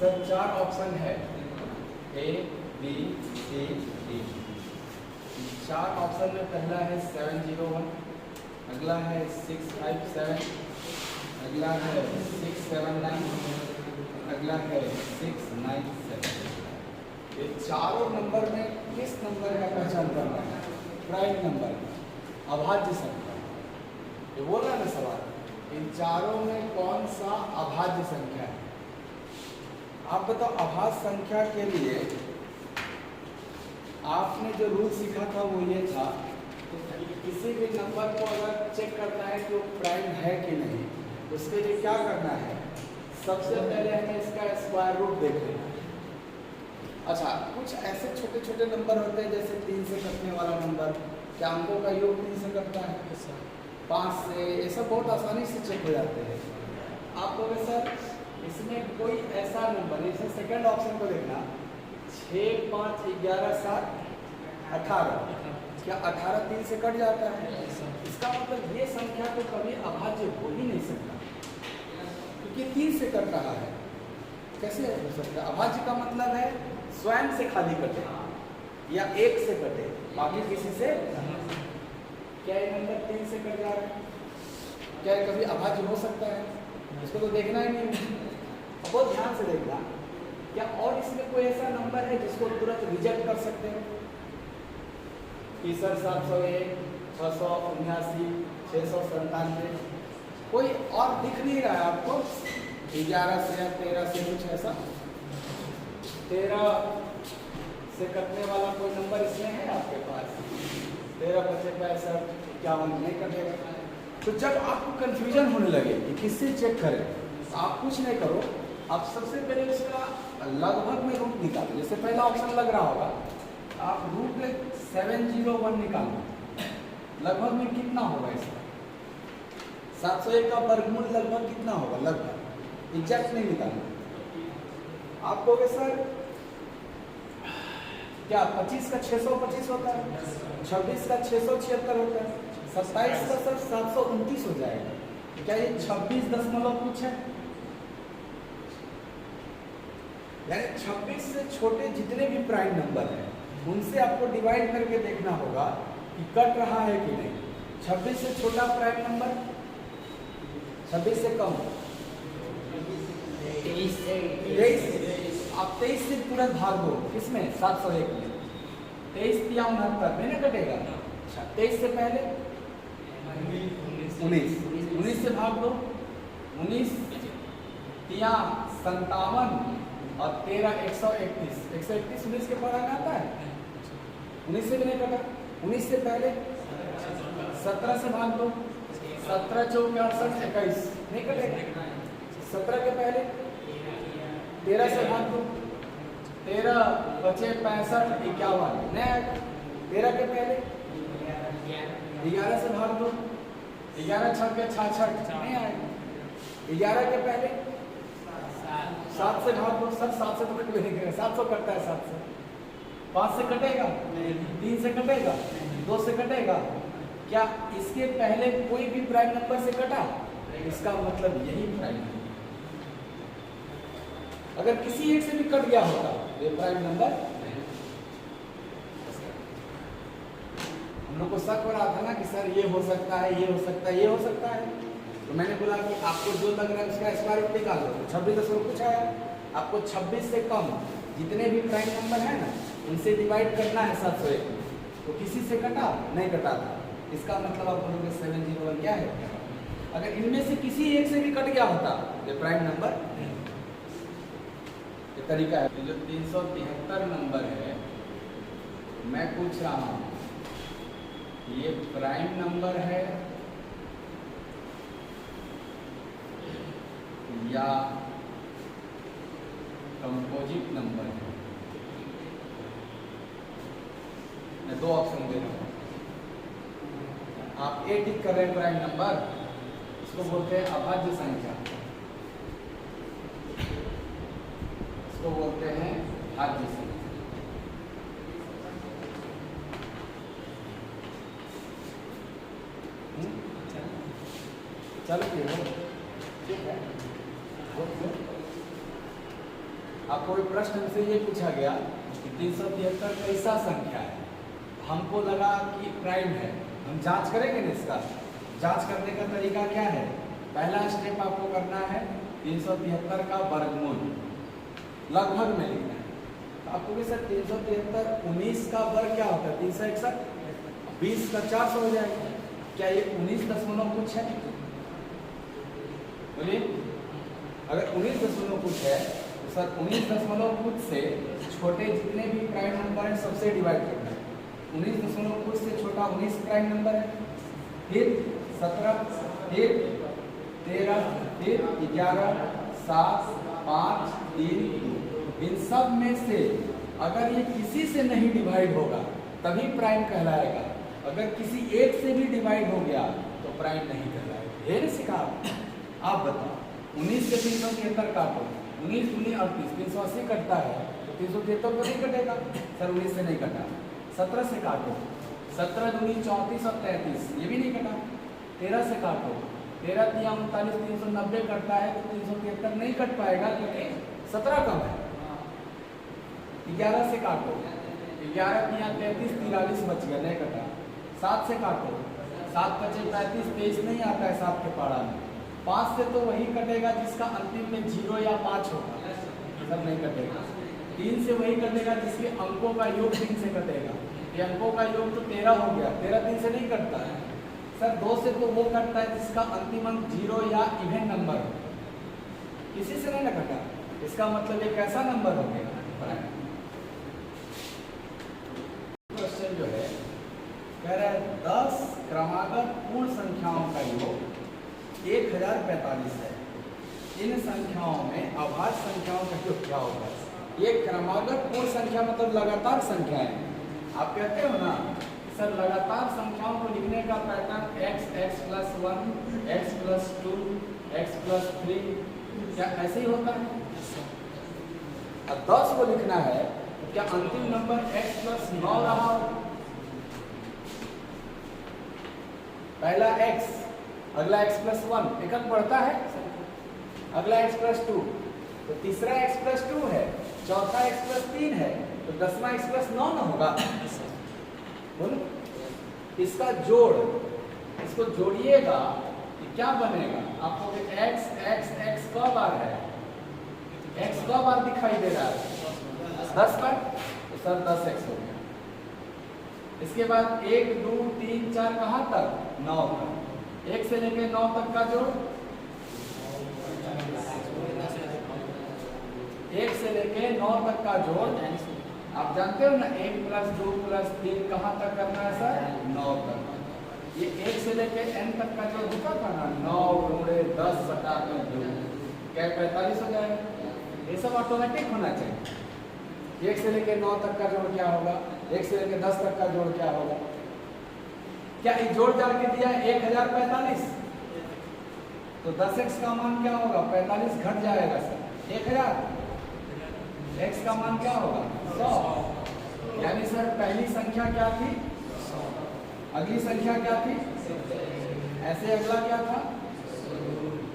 Sir 4 option है, A B C D. 4 option में पहला है 701, अगला है 657, अगला है 679, अगला है 697। ये चारों नंबर में किस नंबर का पहचान करना है? प्राइम नंबर, अभाज्य संख्या। ये बोल रहा है ना सवाल, इन चारों में कौन सा अभाज्य संख्या है? आप बताओ, अभाज्य संख्या के लिए आपने जो रूल सीखा था वो ये था, किसी भी नंबर को अगर चेक करना है कि वो प्राइम है कि नहीं, उसके लिए क्या करना है? सबसे पहले हमें इसका स्क्वायर रूट देखें। अच्छा, कुछ ऐसे छोटे छोटे नंबर होते हैं जैसे 3 से कटने वाला नंबर, क्या अंकों का योग 3 से कटता है? 5 से, ये सब बहुत आसानी से चेक हो जाते हैं। आप बोले सर इसमें कोई ऐसा नंबर, जैसे सेकंड ऑप्शन को देखना, 6, 5, 11, 7, 18, क्या 18 3 से कट जाता है? इसका मतलब ये संख्या तो कभी अभाज्य हो ही नहीं सकता, क्योंकि 3 से कट रहा है। कैसे हो सकता है? अभाज्य का मतलब है स्वयं से खाली कटे या 1 से कटे, बाकी किसी से। क्या ये नंबर 3 से कट जा रहा है? क्या ये कभी अभाज्य हो सकता है? इसको तो देखना ही नहीं। बहुत ध्यान से देखना, क्या और इसमें कोई ऐसा नंबर है जिसको तुरंत रिजेक्ट कर सकते हैं? कि सर 701, 679, 697, कोई और दिख नहीं रहा है आपको? 11 से या 13 से कुछ ऐसा 13 से कटने वाला कोई नंबर इसमें है आपके पास? 13, 25, 65, 51 नहीं कटेगा। तो जब आपको कंफ्यूजन होने लगे कि किससे चेक करें, तो आप कुछ नहीं करो, आप सबसे पहले इसका लगभग में रूट निकालो। जैसे पहला ऑप्शन लग रहा होगा, आप रूट में 701 निकालो, लगभग में कितना होगा इसका? 701 का वर्गमूल लगभग कितना होगा? लगभग, एग्जैक्ट नहीं निकालना। आप कहोगे सर क्या 25 का 625 होता है, 26 का 676 होता है, 27 का सर 729 हो जाएगा? क्या ये 26 दशमलव कुछ है? यानी 26 से छोटे जितने भी प्राइम नंबर हैं उनसे आपको डिवाइड करके देखना होगा कि कट रहा है कि नहीं। 26 से छोटा प्राइम नंबर, 26 से कम 23। आप 23 से तुरंत भाग दो, किसमें? 701 में। 23 या 69 में ना कटेगा। अच्छा, 23 से पहले 19 से भाग दो, 19 या 57 और 13 131। 131 19 के पढ़ा आता है? 19 से भी नहीं कटा। 19 से पहले 17 से भाग दो, 17 चौके 68 21 नहीं कटेगा। 17 के पहले 13 से भाग दो, 13 बचे 65 51 नहीं आएगा। 13 के पहले 11 से भाग दो, 11 छक्के 66 नहीं आएगा। 11 के पहले 7 से भाग दो, सर 7 से तो कट नहीं करेगा, 700 कटता है 7 से। 5 से कटेगा? 3 से कटेगा? 2 से कटेगा? क्या इसके पहले कोई भी प्राइम नंबर से कटा? इसका मतलब यही प्राइम नंबर। अगर किसी एक से भी कट गया होता ये प्राइम नंबर। हम लोग को शक हो रहा था ना कि सर ये हो सकता है, ये हो सकता है, ये हो सकता है, तो मैंने बोला कि आपको जो लग रहा है उसका स्क्वायर रूट निकालो। 26 दशमलव कुछ आया। आपको 26 से कम जितने भी प्राइम नंबर है ना उनसे डिवाइड करना है 701। तो किसी से कटा? नहीं कटा था। इसका मतलब आप बोलोगे 701 क्या है? अगर इनमें से किसी एक से भी कट गया होता ये प्राइम नंबर, ये तरीका है। जो 373 नंबर है, मैं पूछ रहा हूँ ये प्राइम नंबर है या कंपोजिट नंबर है? मैं 2 ऑप्शन दे रहा हूँ। आप ए टिक कर रहे हैं प्राइम नंबर, इसको बोलते हैं अभाज्य संख्या, इसको बोलते हैं भाज्य संख्या। चलो ठीक है। आपको एक प्रश्न हमसे ये पूछा गया कि 373 कैसा संख्या है, हमको लगा कि प्राइम है, हम जांच करेंगे ना इसका। जांच करने का तरीका क्या है, पहला स्टेप आपको करना है 373 का वर्गमूल लगभग में लिखना है। तो आपको भी सर 373 19 का वर्ग क्या होता है 361, 20 का 400 हो जाएगा। क्या ये 19 दशमलव कुछ है? बोलिए, अगर 19 दशमलव कुछ है तो सर 19 दशमलव कुछ से छोटे जितने भी प्राइम नंबर हैं सबसे डिवाइड करना है। 19 दशमलव कुछ से छोटा 19 प्राइम नंबर है, फिर 17, फिर 13, फिर 11, 7, 5, 3, 2। इन सब में से अगर ये किसी से नहीं डिवाइड होगा तभी प्राइम कहलाएगा। अगर किसी एक से भी डिवाइड हो गया तो प्राइम नहीं कहलाएगा। ये नहीं सिखा आप बताओ। 19 से 373 काटो, 19 दूनी 38, 380 कटता है तो 373 तो नहीं कटेगा सर, 19 से नहीं कटा। 17 से काटो, 17 दूनी 34 और 33, ये भी नहीं कटा। 13 से काटो, 13 3 39, 390 कटता है तो 373 नहीं कट पाएगा क्योंकि 17 कम है। 11 से काटो, 11 3 33, 43 बच गया, नहीं कटा। 7 से काटो, 7 बचे 35, 23 नहीं आता है 7 के पारा में। 5 से तो वही कटेगा जिसका अंतिम में 0 या 5 होगा, सब नहीं कटेगा। 3 से वही कटेगा जिसके अंकों का योग 3 से कटेगा। ये अंकों का योग तो 13 हो गया, 13 3 से नहीं कटता है सर। 2 से तो वो कटता है जिसका अंतिम अंक 0 या इवन नंबर हो, किसी से नहीं ना कटा। इसका मतलब ये कैसा नंबर हो गया? क्वेश्चन जो है कह रहा है 10 क्रमागत पूर्ण संख्याओं का योग 1045 है। इन संख्याओं में अभाज्य संख्याओं का योग क्या होगा? ये क्रमागत पूर्ण संख्या मतलब लगातार संख्याएं। आप कहते हो ना सर लगातार संख्याओं को लिखने का पैटर्न x + 1, x + 2, x + 3, क्या ऐसे ही होता है? अब 10 को लिखना है तो क्या अंतिम नंबर x + 9 रहा हो? पहला x, अगला x + 1 एक अंक बढ़ता है, अगला x + 2 तो तीसरा x + 2 है, चौथा x + 3 है तो 10वां x + 9 ना होगा। बोलो, इसका जोड़, इसको जोड़िएगा कि क्या बनेगा? आपको x x x क बार है, x क बार दिखाई दे रहा है 10 बार, तो सर 10x हो गया। इसके बाद 1 2 3 4 कहाँ तक? 9 तक। 1 से लेकर 9 तक का जोड़, 1 से लेकर 9 तक का जोड़ आप जानते हो ना, 1 + 2 + 3 कहाँ तक करना है सर? 9 तक। ये 1 से लेकर n तक का जोड़ होता था ना, 9 × 10 बटा 2 क्या 45 हो जाएगा। ये सब ऑटोमेटिक होना चाहिए। 1 से लेकर 9 तक का जोड़ क्या होगा, 1 से लेकर 10 तक का जोड़ क्या होगा? क्या ये जोड़ जाड़ के दिया 1045, तो 10x का मान क्या होगा? 45 घट जाएगा सर 1000, x का मान क्या होगा? 100। यानी सर पहली संख्या क्या थी, अगली संख्या क्या थी, ऐसे अगला क्या था,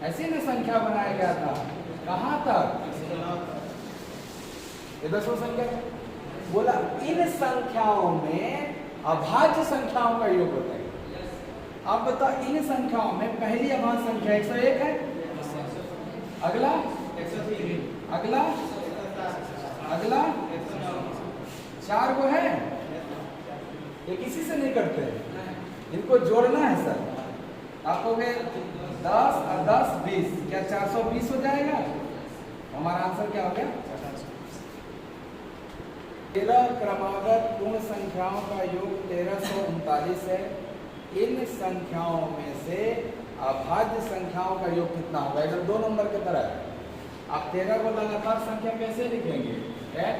ऐसे ना संख्या बनाया गया था। कहाँ तक? ये 10वां संख्या बोला। इन संख्याओं में अभाज्य संख्याओं का योग होता है। आप बताओ, इन संख्याओं में पहली अभाज्य संख्या 101 है, अगला 103, अगला 4 को है, ये किसी से नहीं करते, इनको जोड़ना है सर। आपको 10 और 10 20, क्या 420 हो जाएगा? हमारा आंसर क्या हो गया? 13 क्रमागत पूर्ण संख्याओं का योग 1339 है। इन संख्याओं में से अभाज्य संख्याओं का योग कितना होगा? इधर 2 नंबर की तरह है। आप 13 को लगातार संख्या कैसे लिखेंगे? x,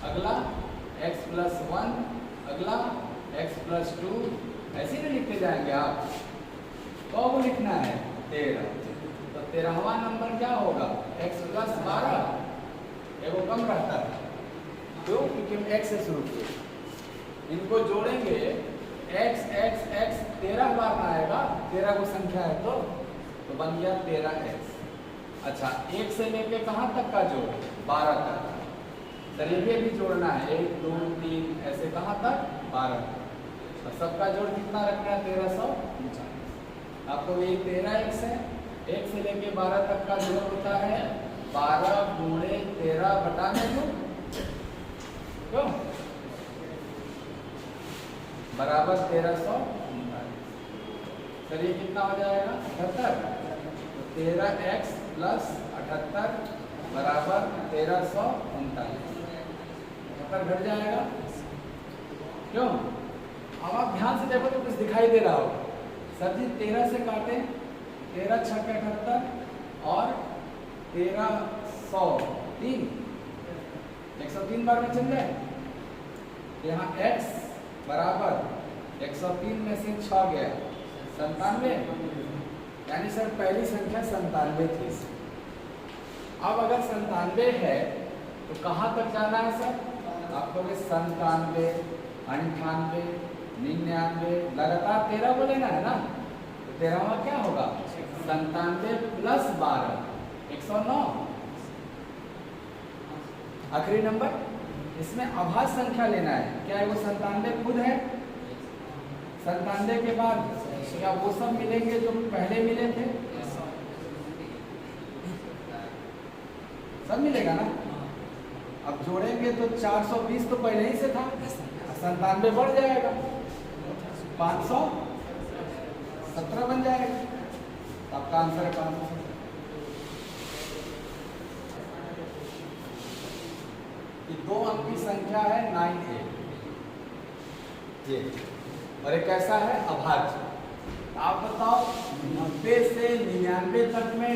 अगला x + 1, अगला x + 2, ऐसे नहीं लिखते जाएंगे आप। तो वो लिखना है 13, तो 13वां नंबर क्या होगा? x + 12, एगो कम रहता है, क्यों? क्योंकि हम x से शुरू किए। इनको जोड़ेंगे, x x x 13 बार आएगा, 13 को संख्या है तो बन गया 13x। अच्छा, 1 से लेके कहाँ तक का जोड़? 12 तक। चलिए भी जोड़ना है, 1 2 3 ऐसे कहाँ तक? 12 तक। और सबका जोड़ कितना रखना है? 1349। आपको ये 13x है, 1 से लेके 12 तक का जोड़ होता है 12 गुणे 13 बटा में दो, क्यों? बराबर 1349। चलिए कितना हो जाएगा? 78। तो 13x प्लस 78 बराबर 1339। 78 घट जाएगा, क्यों? अब आप ध्यान से देखो तो कुछ दिखाई दे रहा होगा। सर जी 13 से काटे, 13 छक्के 78 और 1303, 103 बार में चल जाए। यहाँ x बराबर 103 में से 6 गया 97, यानी सर पहली संख्या 97 थी। अब अगर 97 है तो कहाँ तक जाना है सर? आपको 97, 98, 99 लगातार 13 को लेना है ना। तो 13वां क्या होगा? 97 प्लस 12 109। आखिरी नंबर, इसमें अभाज्य संख्या लेना है। क्या है वो? 97 खुद है। 97 के बाद क्या वो सब मिलेंगे जो पहले मिले थे? सब मिलेगा ना। अब जोड़ेंगे तो 420 तो पहले ही से था, 97 बढ़ जाएगा, 517 बन जाएगा। आपका आंसर है 517। ये 2 अंक की संख्या है 98 ये, और एक कैसा है? अभाज्य। आप बताओ 90 से 99 तक में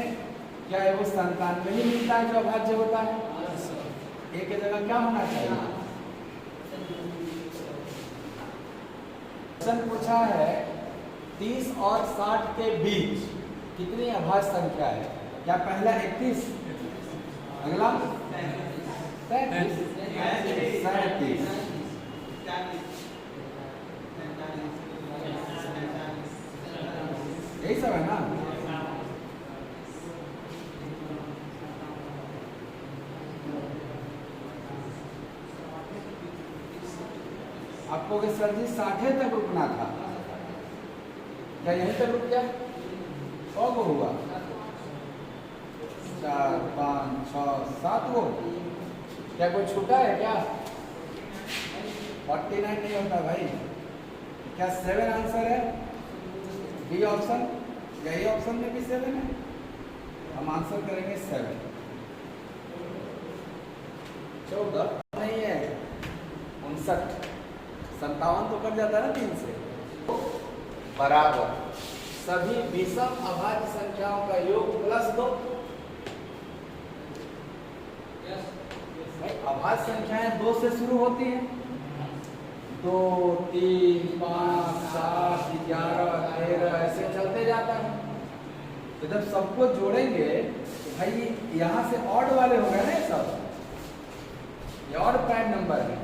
क्या है वो 97 ही मिलता है जो अभाज्य होता है? एक की जगह क्या होना चाहिए? क्वेश्चन पूछा है 30 और 60 के बीच कितनी अभाज्य संख्या है? क्या पहला 31, अगला 37, यही सब है ना। आपको कि सर जी 60 तक रुकना था, क्या यहीं तक रुक गया? 100 को हुआ, 4 5 6 7 को। क्या कोई छूटा है क्या? 49 नहीं होता भाई। क्या 7 आंसर है? बी ऑप्शन, यही ऑप्शन में भी 7 है। हम आंसर करेंगे 7। 14 नहीं है, 59। 57 तो कट जाता है ना 3 से। बराबर सभी विषम अभाज्य संख्याओं का योग प्लस 2। अभाज्य संख्याएं 2 से शुरू होती हैं। 2 3 5 7 11 13 ऐसे चलते जाता है। तो जब सबको जोड़ेंगे तो भाई यहाँ से ऑड वाले हो गए ना ये सब, ये ऑड प्राइम नंबर है।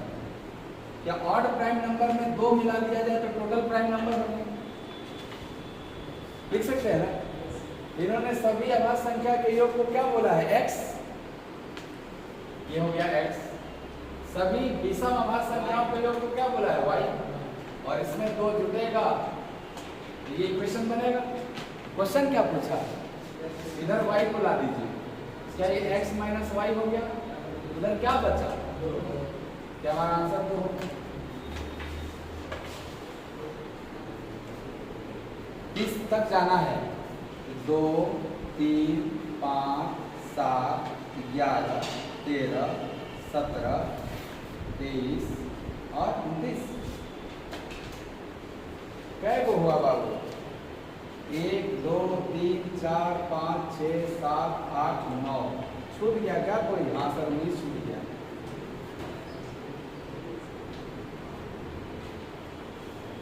क्या ऑड प्राइम नंबर में 2 मिला दिया जाए तो टोटल प्राइम नंबर हो गया? लिख सकते हैं ना। इन्होंने सभी अभाज्य संख्या के योग को क्या बोला है? x। ये हो गया x। सभी विषम अभाज्य संख्याओं के योग को क्या बोला है? y। और इसमें 2 जुटेगा ये इक्वेशन बनेगा। क्वेश्चन क्या पूछा? इधर y को ला दीजिए। क्या ये x माइनस वाई हो गया? इधर क्या बचा? क्या हमारा आंसर 2 होगा? 30 तक जाना है। 2 3 5 7 11 13 17 23 और 29। कै को हुआ बाबू? 1 2 3 4 5 6 7 8 9। छूट गया क्या कोई? हाँ सर 19 छूट गया।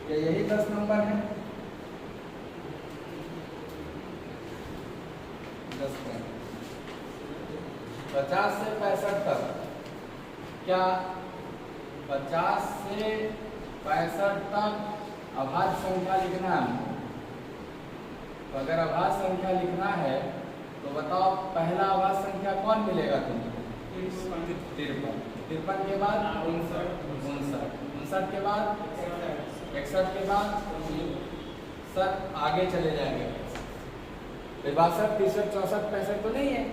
क्या यही 10 नंबर है? 10 50 से 65 तक। क्या 50 से 65 तक अभाज्य संख्या लिखना है? तो अगर अभाज्य संख्या लिखना है तो बताओ पहला अभाज्य संख्या कौन मिलेगा तुमको? 53। 53 के बाद 59 के बाद 61 के बाद सर आगे चले जाएंगे। 62, 63, 64, 65 तो नहीं है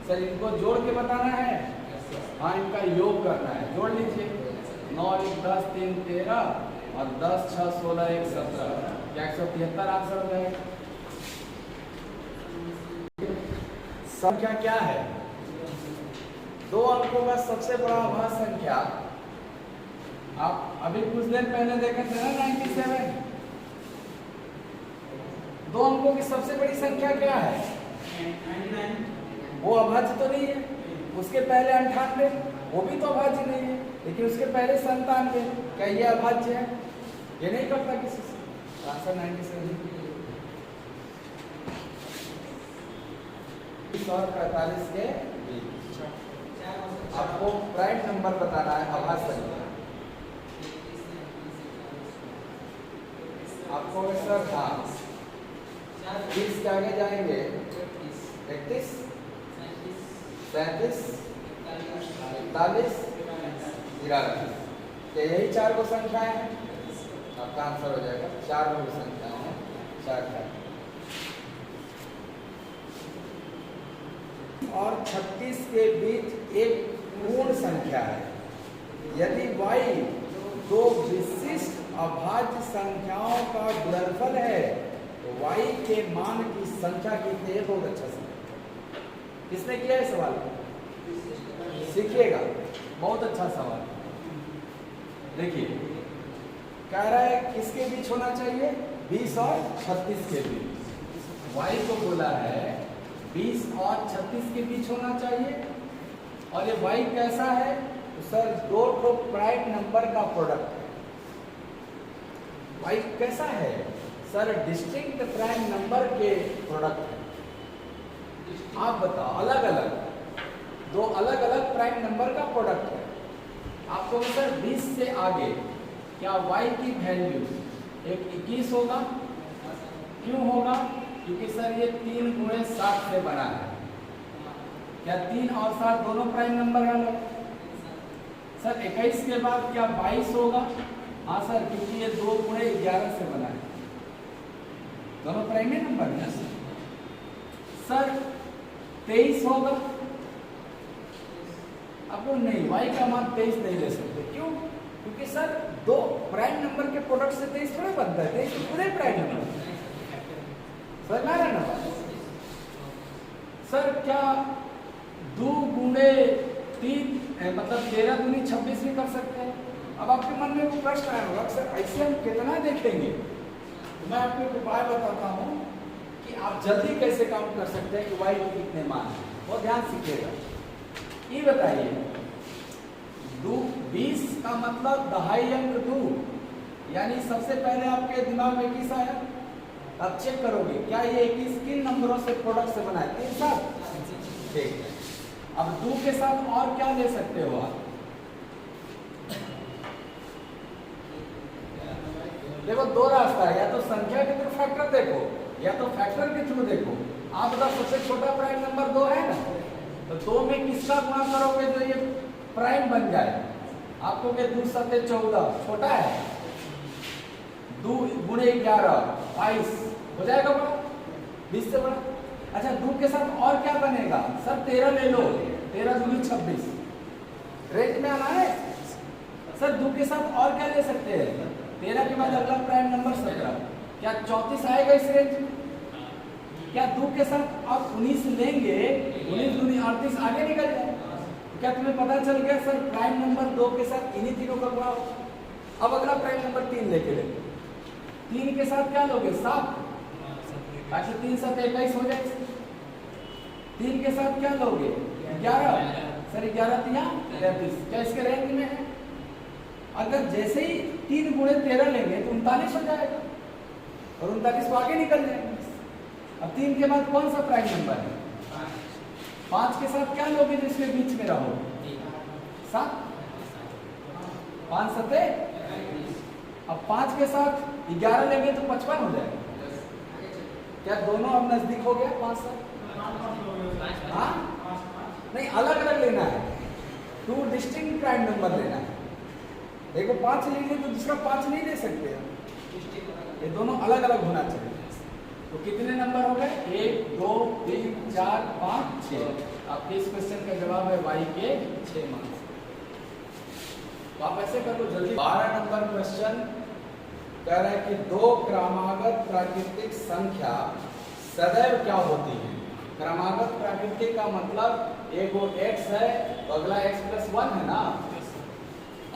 सर, इनको जोड़ के बताना है। हाँ, इनका योग करना है, जोड़ लीजिए। 9 1 10 3 13 और 10 6 16 1 17, क्या 173 आंसर हो जाएगा। संख्या क्या है? 2 अंकों का सबसे बड़ा अभाज्य संख्या। आप अभी कुछ देर पहले देखे थे ना 97। 2 अंकों की सबसे बड़ी संख्या क्या है? 99। वो अभाज्य तो नहीं है। उसके पहले 98, वो भी तो अभाज्य नहीं है। लेकिन उसके पहले 97, क्या ये अभाज्य है? ये नहीं करता किसी से। आंसर 97। और 45 के बीच आपको प्राइम नंबर बताना है, अभाज्य संख्या। आपको सर हाँ 20 के आगे जाएंगे 31, 37, 41, 43, यही 4 को संख्याएं हैं। आपका आंसर हो जाएगा 4 को संख्याएं हैं, 4 और 36 के बीच एक पूर्ण संख्या है। यदि y 2 विशिष्ट अभाज्य संख्याओं का गुणनफल है तो y के मान की संख्या कितनी है? बहुत अच्छा सवाल। किसने किया है सवाल? सीखिएगा, बहुत अच्छा सवाल। देखिए कह रहा है किसके बीच होना चाहिए? 20 और 36 के बीच। y को बोला है 20 और 36 के बीच होना चाहिए। और ये y कैसा है? तो सर 2 ठो प्राइम नंबर का प्रोडक्ट है। y कैसा है? सर डिस्टिंक्ट प्राइम नंबर के प्रोडक्ट है। आप बताओ, अलग अलग 2 अलग अलग प्राइम नंबर का प्रोडक्ट है। आपको सर 20 से आगे क्या y की वैल्यू एक 21 होगा? क्यों होगा? क्योंकि सर ये 3 गुणे 7 से बना है। क्या 3 और 7 दोनों प्राइम नंबर है? सर 21 के बाद क्या 22 होगा? हाँ सर, क्योंकि ये 2 गुणे 11 से बना है, दोनों प्राइम नंबर है। सर 23 होगा? अब नहीं, y का मान 23 नहीं ले सकते। क्यों? क्योंकि सर 2 प्राइम नंबर के प्रोडक्ट से 23 थोड़ा बनता है, 23 तो पूरे प्राइम नंबर सर ना रहना। सर क्या 2 गुणे 3 मतलब 13 दूनी 26 भी कर सकते हैं? अब आपके मन में वो प्रश्न आया होगा सर ऐसे हम कितना देखेंगे? तो मैं आपको एक उपाय बताता हूँ कि आप जल्दी कैसे काम कर सकते हैं कि y के कितने मान है। वो ध्यान सीखिएगा। ये बताइए 20 का मतलब 2.5 अंक 2, यानी सबसे पहले आपके दिमाग में 21 आया। अब चेक करोगे क्या ये 21 किन नंबरों से प्रोडक्ट से बना है? 3 साथ। ठीक है, अब 2 के साथ और क्या ले सकते हो आप? देखो 2 रास्ता है, या तो संख्या के थ्रू फैक्टर देखो या तो फैक्टर के थ्रू देखो। आप बताओ सबसे छोटा प्राइम नंबर 2 है ना, तो 2 में किसका गुणा करोगे जो ये प्राइम बन जाए? आपको क्या 2 7 14 छोटा है, 2 गुणे 11 22 हो जाएगा बड़ा, 20 से बड़ा। अच्छा 2 के साथ और क्या बनेगा? सर 13 ले लो, 13 दूनी 26, रेंज में आना है। सर 2 के साथ और क्या ले सकते हैं? 13 के बाद अगला प्राइम नंबर 17, क्या 34 आएगा इस रेंज में? क्या 2 के साथ आप 19 लेंगे, 19 दूनी 38 आगे निकल जाए। क्या तुम्हें पता चल गया सर प्राइम नंबर 2 के साथ इन्हीं तीनों का गुणा होगा। अब अगला प्राइम नंबर 3 लेके लेंगे, 3 के साथ क्या लोगे? 7, ताकि 3 7 21 हो जाए। 3 के साथ क्या लोगे? 11, सर 11 3 33, क्या इसके रेंज में है? अगर जैसे ही 3 गुणे 13 लेंगे तो 39 हो जाएगा और 39 को आगे निकल जाएंगे। अब 3 के बाद कौन सा प्राइम नंबर है? 5 के साथ क्या लोगे जो इसके बीच में रहो? 7, 5 7 अब 5 के साथ 11 लेंगे तो 55 हो जाएगा। क्या दोनों अब नजदीक हो गया? 5 7 हाँ नहीं, अलग अलग लेना है, 2 डिस्टिंक्ट प्राइम नंबर लेना है। एक को 5 लेंगे तो दूसरा 5 नहीं ले सकते, ये दोनों अलग अलग होना चाहिए। तो कितने नंबर हो गए? 1 2 3 4 5 6। आपके इस क्वेश्चन का जवाब है y के 6 मार्क्स। तो आप ऐसे कर लो जल्दी। 12 नंबर क्वेश्चन कह रहा है कि 2 क्रमागत प्राकृतिक संख्या सदैव क्या होती है। क्रमागत प्राकृतिक का मतलब एक वो x है तो अगला x+1 है ना।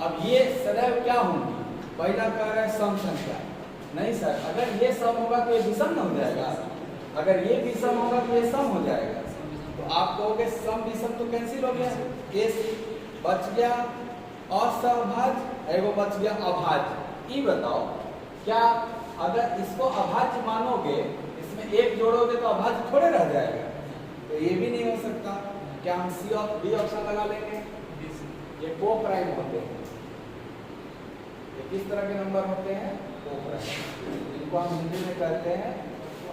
अब ये सदैव क्या होंगी? पहला कह रहा है सम संख्या। नहीं सर, अगर ये सम होगा तो ये विषम न हो जाएगा, अगर ये विषम होगा तो ये सम हो जाएगा। तो आप कहोगे सम विषम तो कैंसिल हो गया, केस बच गया असहभाज्य, एगो बच गया अभाज्य। ये बताओ क्या अगर इसको अभाज्य मानोगे, इसमें एक जोड़ोगे तो अभाज्य थोड़े रह जाएगा, तो ये भी नहीं हो सकता। क्या हम सी ऑफ बी ऑप्शन लगा लेंगे? ये को प्राइम होते हैं। ये किस तरह के नंबर होते हैं? को प्राइम। इनको हम हिंदी में कहते हैं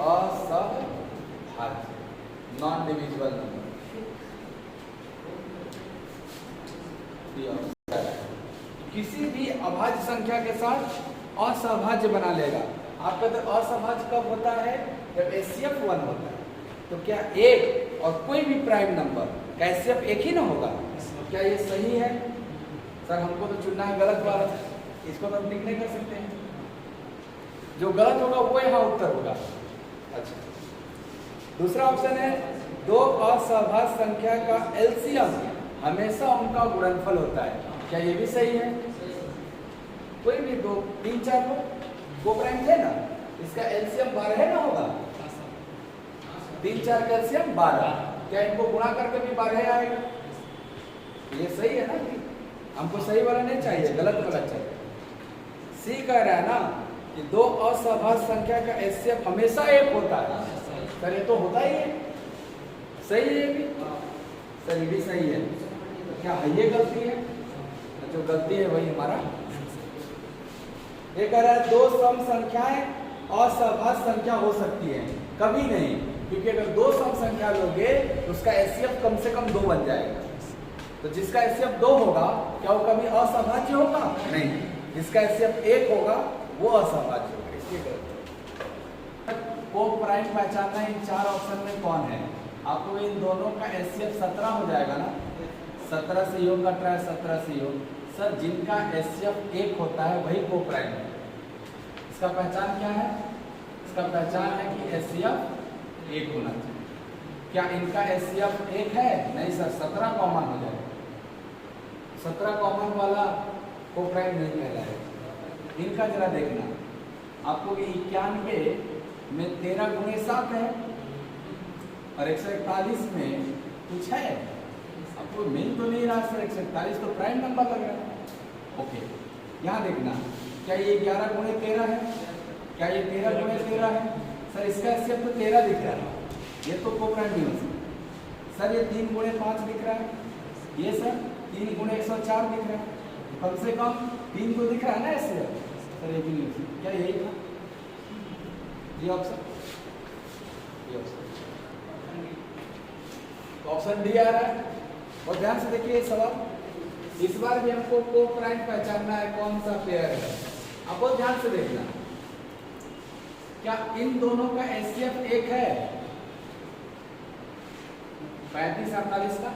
असहभाज्य, नॉन डिविजिबल नंबर। किसी भी अभाज्य संख्या के साथ असहभाज्य बना लेगा। आपका तो असहभाज्य कब होता है? जब HCF 1 होता है। तो क्या एक और कोई भी प्राइम नंबर का HCF एक ही ना होगा? क्या ये सही है? सर हमको तो चुनना है गलत वाला, इसको तो हम टिक नहीं कर सकते हैं। जो गलत होगा वो यहाँ उत्तर होगा। अच्छा, दूसरा ऑप्शन है 2 असहभाज्य संख्या का LCM हमेशा उनका गुणनफल होता है। क्या ये भी सही है? कोई भी 2 3 4 को प्राइम थे ना, इसका LCM 12 है ना होगा। 3 4 का LCM 12, क्या इनको गुणा करके भी 12 आएगा? ये सही है ना? हमको सही वाला नहीं चाहिए, गलत वाला चाहिए। सी कह रहा है ना कि 2 असहभाज्य संख्या का HCF हमेशा 1 होता है। सर ये तो होता ही है, सही है ये भी? सर ये भी सही है। क्या है ये गलती है? जो गलती है वही हमारा। ये कह रहा है 2 सम संख्याएं असहभाज्य संख्या हो सकती है, कभी नहीं, क्योंकि अगर 2 सम संख्या लोगे तो उसका HCF कम से कम 2 बन जाएगा। तो जिसका HCF 2 होगा क्या वो कभी असहभाज्य होगा? नहीं। जिसका HCF 1 होगा वो असहभाज्य होगा, इसलिए गलत। को प्राइम पहचानना इन 4 ऑप्शन में कौन है? आपको इन दोनों का HCF 17 हो जाएगा ना। 17 से योग कट रहा है, 17 से योग। सर जिनका HCF 1 होता है वही को प्राइम है। इसका पहचान क्या है? इसका पहचान है कि HCF 1 होना चाहिए। क्या इनका HCF 1 है? नहीं सर, 17 कॉमन हो जाएगा। 17 कॉमन वाला को प्राइम नहीं कहलाएगा। इनका जरा देखना, आपको 91 में 13 गुणे 7 है और 141 में कुछ है, आपको मिल तो नहीं रहा सर। 141 तो प्राइम नंबर लग रहा है। ओके, यहाँ देखना, क्या ये 11 गुणे 13 है? क्या ये 13 गुणे 13 है? सर इसका HCF तो 13 दिख रहा है, ये तो को प्राइम नहीं हो सकता। सर ये 3 गुणे 5 दिख रहा है, ये सर 3 गुणे 104 दिख रहा है, कम से कम 3 तो दिख रहा है ना HCF। सर ये भी नहीं हो सकता। क्या यही था? ये ऑप्शन, ये ऑप्शन डी आ रहा है। और ध्यान से देखिए सवाल, इस बार भी हमको को प्राइम पहचानना है, कौन सा पेयर है। आप बहुत ध्यान से देखना, क्या इन दोनों का HCF 1 है? 35 48 का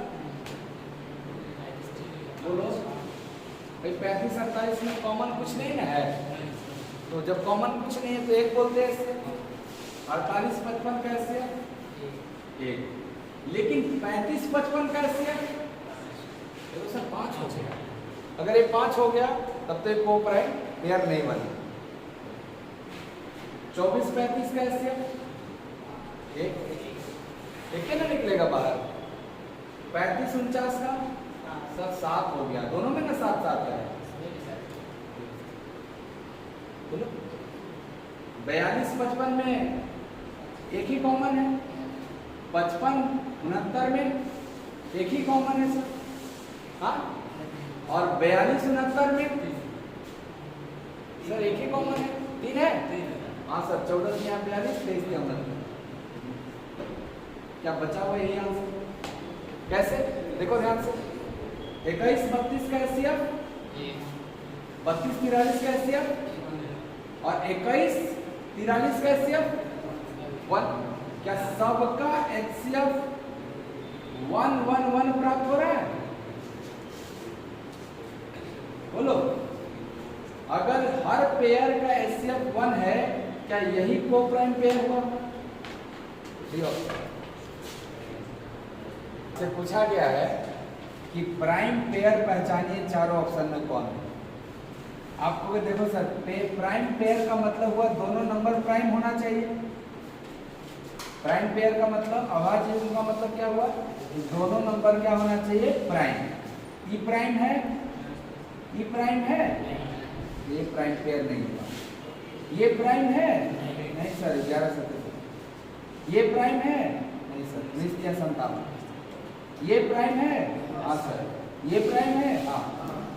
बोलो भाई। 35 48 में कॉमन कुछ नहीं ना है, तो जब कॉमन कुछ नहीं है तो 1 बोलते हैं इससे। 48 55 का HCF 1, लेकिन 35 55 का HCF तो सर 5 हो गया। अगर ये 5 हो गया तब तो एक को प्राइम पेयर नहीं बना। 24 35 का HCF 1 ना निकलेगा बाहर। 35 49 का सर 7 हो गया, दोनों में ना 7 7 है। बोलो 42 55 में एक ही कॉमन है, 55 69 में एक ही कॉमन है सर। हाँ, और 42 69 में सर एक ही कॉमन है, 3 है। हाँ सर, 14 से यहाँ 42, 23 से 69। क्या बचा हुआ यही आंसर? कैसे? देखो ध्यान से, 21 32 का एचसीएफ, 32 43 का एचसीएफ और 21 43 का एचसीएफ 1। क्या सबका एचसीएफ 1 1 1 प्राप्त हो रहा है? बोलो, अगर हर पेयर का एचसीएफ 1 है, क्या यही कोप्राइम पेयर हुआ? से पूछा गया है कि प्राइम पेयर पहचानिए चारों ऑप्शन में कौन है। आपको देखो सर, प्राइम पेयर का मतलब हुआ दोनों नंबर प्राइम होना चाहिए। प्राइम पेयर का मतलब, अभाज्य युग्म का मतलब क्या हुआ? दोनों नंबर क्या होना चाहिए? प्राइम। ई प्राइम है, ई प्राइम है, ये प्राइम पेयर नहीं हुआ। ये प्राइम है नहीं सर, 11 17। ये प्राइम है नहीं सर, 20 या 57। ये प्राइम है हाँ सर, ये प्राइम है हाँ।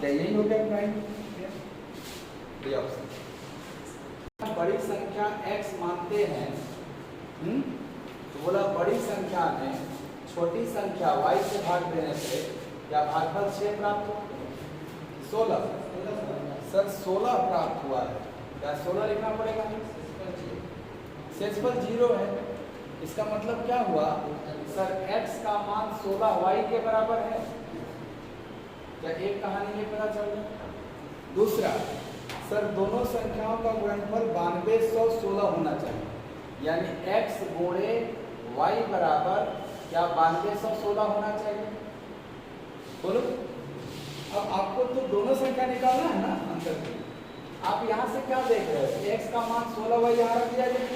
क्या यही हो गया प्राइम? ये ऑप्शन। बड़ी संख्या x मानते हैं, तो बोला बड़ी संख्या में छोटी संख्या y से भाग देने से क्या भागफल 6 प्राप्त हो? 16 सर, 16 प्राप्त हुआ है। क्या 16 लिखना पड़ेगा? शेषफल 0 है। इसका मतलब क्या हुआ सर? x का मान 16 y के बराबर है। क्या एक कहानी में पता चल रहा? दूसरा सर, दोनों संख्याओं का गुणनफल 9216 होना चाहिए, यानी x गुणे y बराबर क्या 9216 होना चाहिए? बोलो, अब आपको तो दोनों संख्या निकालना है ना अंतर के। आप यहाँ से क्या देख रहे हो? x का मान 16y यहाँ रख दिया जाए,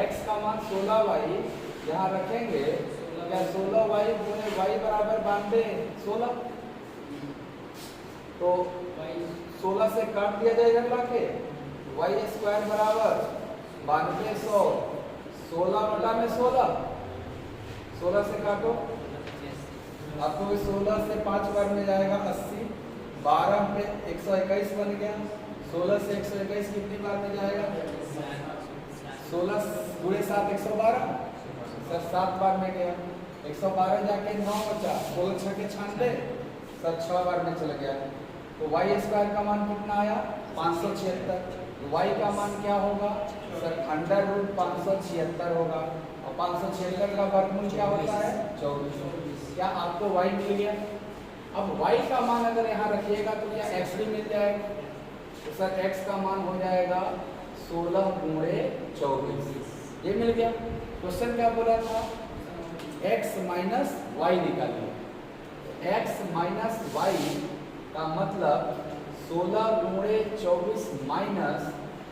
x का मान 16y यहाँ रखेंगे, क्या 16y गुणे y बराबर 9216, तो 16 से काट दिया जाएगा लाके, y स्क्वायर बराबर 9200, 16 बटा में 16, 16 से काटो, आपको 16 से 5 बार में जाएगा 80, 12 पे 121 बन गया। 16 से 121 कितनी बार में जाएगा? 16 गुणे 7 112 सर, 7 बार में गया। 112 जाके 9 बचा, 16 6 के 96 सर, 6 बार में चल गया। तो y स्क्वायर का मान कितना आया? 576। y का मान क्या होगा सर? अंडर रूट 576 होगा, और 576 का वर्गमूल क्या होता है? 24। क्या आपको y मिल गया? अब y का मान अगर यहाँ रखिएगा तो क्या x भी मिल जाएगा? तो सर x का मान हो जाएगा 16 गुणे 24, ये मिल गया। क्वेश्चन क्या बोला था? x माइनस वाई निकालिए। x माइनस वाई का मतलब 16 गुणे 24 माइनस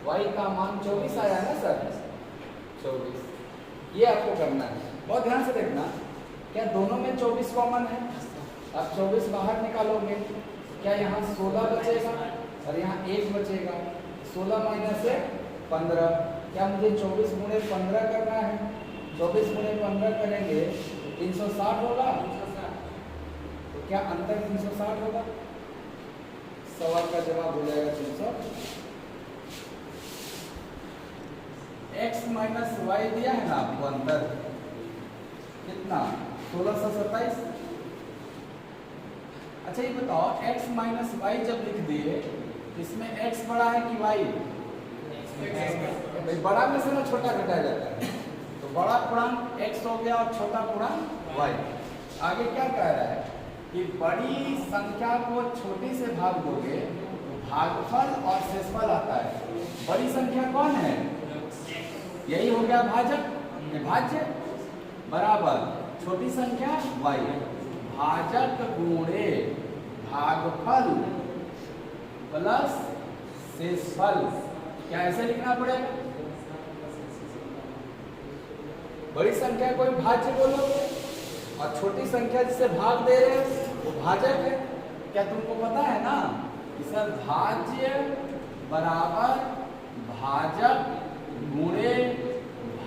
y का मान 24 आया ना सर? 24, ये आपको करना है। बहुत ध्यान से देखना, क्या दोनों में 24 कॉमन है? आप 24 बाहर निकालोगे, क्या यहाँ 16 बचेगा और यहाँ 1 बचेगा। 16 माइनस 15, क्या मुझे 24 गुणे 15 करना है? 24 गुणे 15 करेंगे 360 होगा, तो क्या अंतर 360 होगा? सवाल का जवाब हो जाएगा 300। x माइनस वाई दिया है ना आपको, अंतर कितना? 1627। अच्छा ये बताओ, x माइनस वाई जब लिख दिए, इसमें x बड़ा है कि y? बड़ा में से ना छोटा घटाया जाता है, तो बड़ा पूर्णांक x हो गया और छोटा पूर्णांक y। आगे क्या कह रहा है कि बड़ी संख्या को छोटी से भाग दोगे तो भागफल और शेषफल आता है। बड़ी संख्या कौन है? यही हो गया भाजक, भाज्य बराबर छोटी संख्या y, भाजक गुणे भागफल प्लस शेषफल। क्या ऐसे लिखना पड़ेगा? बड़ी संख्या कोई भाज्य बोलोगे और छोटी संख्या जिसे भाग दे रहे हैं वो भाजक है। क्या तुमको पता है ना कि सर भाज्य बराबर भाजक गुणे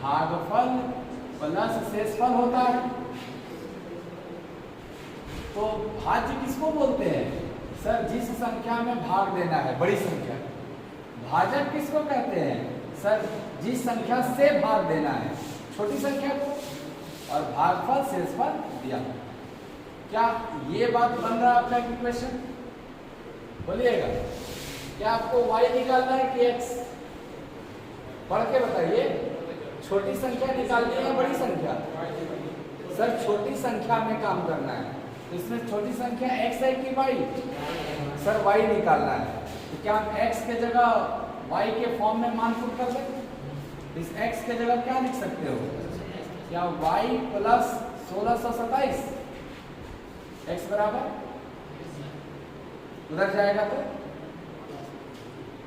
भागफल प्लस शेषफल होता है। तो भाज्य किसको बोलते हैं? सर जिस संख्या में भाग देना है, बड़ी संख्या। भाजक किसको कहते हैं? सर जिस संख्या से भाग देना है, छोटी संख्या को। और भागफल शेषफल दिया। क्या ये बात बन रहा है आपका इक्वेशन? बोलिएगा, क्या आपको y निकालना है कि x? पढ़ के बताइए, छोटी संख्या निकालनी है बड़ी संख्या? सर छोटी संख्या में काम करना है, तो इसमें छोटी संख्या x है कि y? सर y निकालना है, तो क्या हम x के जगह y के फॉर्म में मान पुट कर सकते? इस x के जगह क्या लिख सकते हो? क्या y प्लस 1627 x बराबर उधर जाएगा तो,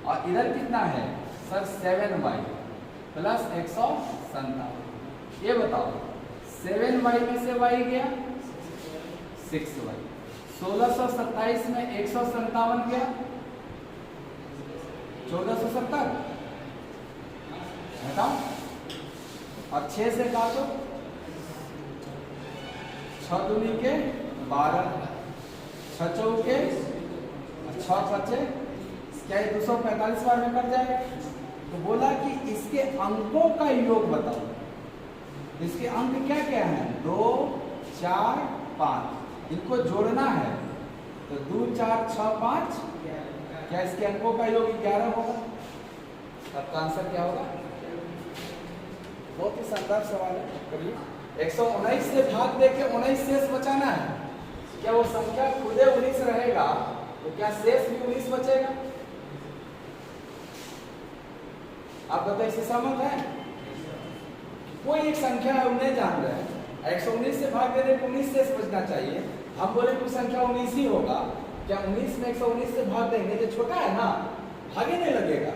और इधर कितना है सर 7y प्लस 157। ये बताओ 7y में से y गया 6y, 1627 में 157 गया 1470, बताओ। और 6 से काटो, 6 दूनी के 12, 6 चौके 6 बचे, क्या ये 245 बार में कट जाएगा? तो बोला कि इसके अंकों का योग बताओ। इसके अंक क्या क्या है? 2, 4, 5, इनको जोड़ना है तो 2, 4, 6, 5, क्या इसके अंकों का योग 11 होगा? आपका आंसर क्या होगा? बहुत ही शानदार सवाल है। करिए 119 से भाग देके 19 शेष बचाना है। क्या वो संख्या खुदे 19 रहेगा तो क्या शेष भी 19 बचेगा? आप बताइए, इससे सहमत है? कोई एक संख्या है, उन्हें जान रहे हैं 119 से भाग देने को 19 शेष बचना चाहिए। हम बोले कुछ संख्या 19 ही होगा, क्या 19 में 119 से भाग देंगे? जो छोटा है ना, भागे नहीं लगेगा,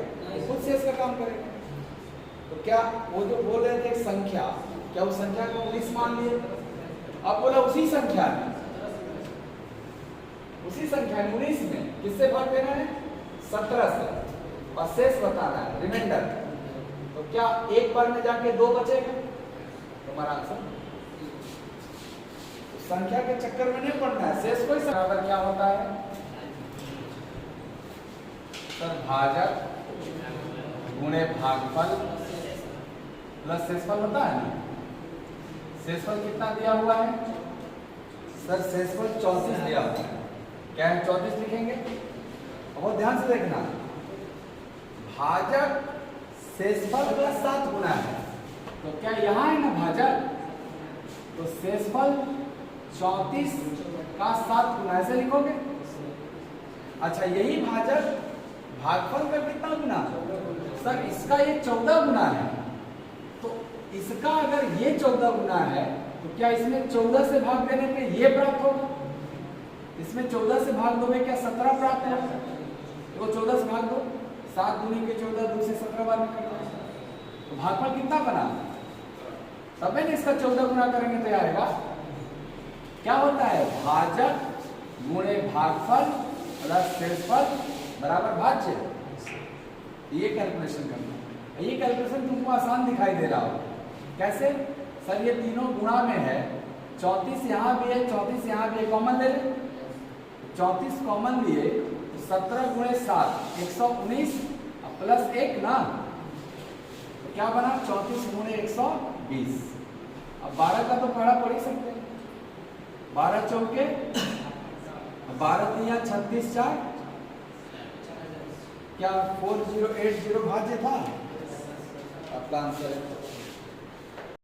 खुद शेष का काम करेगा। तो क्या वो जो बोल रहे थे संख्या, क्या उस संख्या को 19 मान लिए? अब बोला उसी संख्या में, उसी संख्या 19 में किससे भाग देना है? 17 से, और शेष बताना है, रिमाइंडर। तो क्या एक बार में जाके 2 बचेगा? तुम्हारा आंसर। तो संख्या के चक्कर में नहीं पड़ना है, शेष कोई बराबर क्या होता है? सर भाजक गुणे भागफल प्लस शेषफल होता है ना। शेषफल कितना दिया हुआ है? सर शेषफल 34 दिया हुआ है। क्या है? 34 लिखेंगे। बहुत ध्यान से देखना, भाजक शेषफल का 7 गुना है, तो क्या यहाँ है ना भाजक, तो शेषफल 34 का 7 गुना, ऐसे लिखोगे। अच्छा, यही भाजक भागफल का कितना गुना? सर इसका ये 14 गुना है, तो इसका अगर ये 14 गुना है तो क्या इसमें 14 से भाग देने पे ये प्राप्त होगा? इसमें 14 से भाग दोगे क्या 17 प्राप्त होगा? तो 14 से भाग दो, 7 दूनी के 14, 2 से 17 बार में करना है, तो भागफल कितना बना? तब में इसका 14 गुना करेंगे तो आएगा। क्या होता है? भाजक गुणे भागफल प्लस शेषफल बराबर भाज्य। ये कैलकुलेशन करना, ये कैलकुलेशन तुमको आसान दिखाई दे रहा हो। कैसे? सर ये तीनों गुणा में है, 34 यहाँ भी है, 34 यहाँ भी है, कॉमन ले ले। 34 कॉमन लिए तो 17 गुणे 7 119 प्लस 1 ना, तो क्या बना? 34 गुणे 120। अब 12 का तो पढ़ा पढ़ ही सकते हैं। 12 चौके 12 तिया 36 4, क्या 4080 भाज्य था? आपका आंसर है